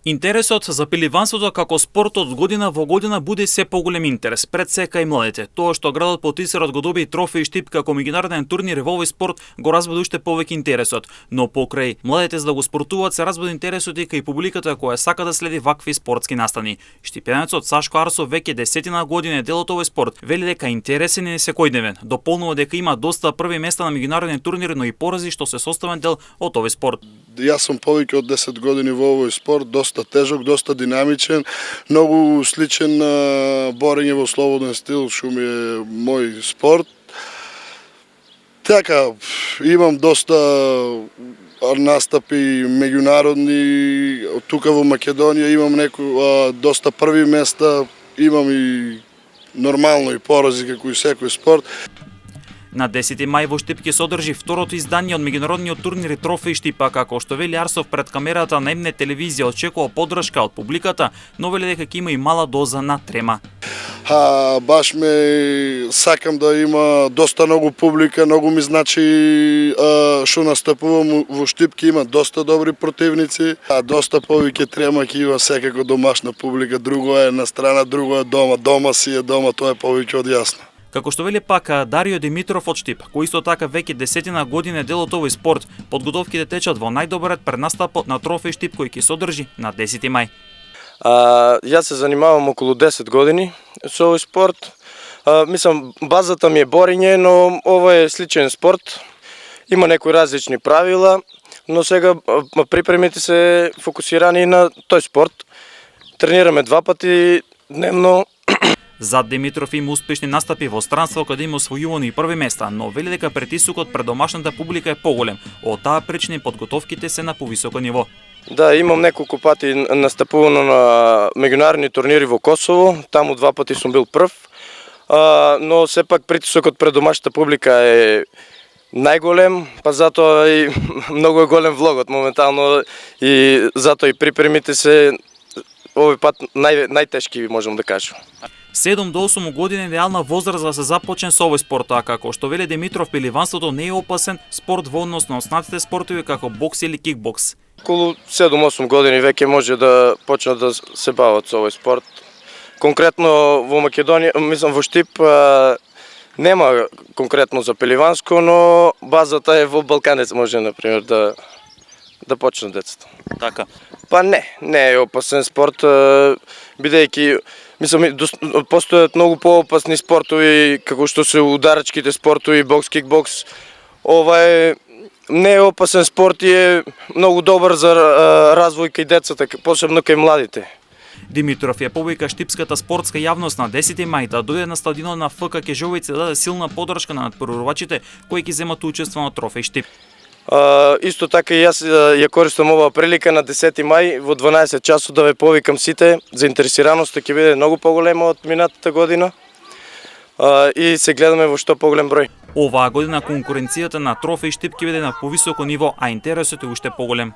Интересот за пеливанството како спорт од година во година буди се поголем интерес пред се кај младите. Тоа што градот Потисарот го доби трофеј штип како меѓународен турнир во овој спорт го разбуди уште повеќе интересот, но покрај младите за да го спортуваат се разбуди интересот и кај публиката која сака да следи вакви спортски настани. Штипенецот Сашко Арсов веќе десетина година е дел од овој спорт. Вели дека интересен е секојдневен. Дополнува дека има доста први места на меѓународен турнир, но и порази што се составен дел од овој спорт. Јас сум повеќе од 10 години во овој спорт, доста тежок, доста динамичен, многу сличен на борење во слободен стил, што ми е мој спорт. Така, имам доста настапи меѓународни, тука во Македонија имам доста први места, имам и нормално и порази како и секој спорт. На 10 мај во Штип ќе се одржи второто издание од меѓународниот турнир Трофеј Штипа, како што вели Арсов пред камерата на МН телевизија очекува поддршка од публиката, но вели дека ќе има и мала доза на трема. Баш сакам да има доста многу публика, многу ми значи што настапувам во Штип, ќе има доста добри противници, доста повеќе трема ќе има секако домашна публика, друго е на страна, друго е дома, дома си е дома, тоа е повеќе од јасно. Како што вели пак Дарио Димитров од Штип, кој исто така веќе десетина година е дел од овој спорт, подготовките течат во најдоброт преднастапот на Трофеј Штип кој ќе се одржи на 10 мај. Јас се занимавам околу 10 години со овој спорт. Мислам, базата ми е борење, но ова е сличен спорт. Има некои различни правила, но сега припремите се фокусирани на тој спорт. Тренираме 2 пати дневно. Зад Димитров има успешни настапи во странство каде има освојувани и први места, но вели дека притисокот пред домашната публика е поголем. Од таа причина подготовките се на повисоко ниво. Да, имам неколку пати настапувано на меѓународни турнири во Косово, таму 2 пати сум бил прв, но сепак притисокот пред домашната публика е најголем, па затоа и многу е голем влогот моментално и затоа и припремите се овој пат најтешки можам да кажам. 7 до 8 години е идеална возраст да се започне со овој спорт, а како што вели Димитров, пеливанството не е опасен спорт во однос на останатите спортови како бокс или кикбокс. Околу 7-8 години веќе може да почнат да се бават со овој спорт. Конкретно во Македонија, мислам во Штип, нема конкретно за пеливанско, но базата е во Балканец може например да почнат децата. Така. Па не е опасен спорт, бидејќи мислам, постојат многу поопасни спортови, како што се ударачките спортови, бокс, кикбокс. Ова не е опасен спорт и е многу добар за развој кај децата, посебно кај младите. Димитров ја повика штипската спортска јавност на 10 мај да дојде на стадионот на ФК Кежовица да даде силна поддршка на надпреварувачите кои ќе земат учество на Трофеј Штип. Исто така и јас ја користам оваа прилика на 10 мај во 12 часот да ве повикам сите. Заинтересираноста ќе биде многу поголема од минатата година и се гледаме во што поголем број. Оваа година конкуренцијата на Трофеј Штип ќе биде на повисоко ниво, а интересот е уште поголем.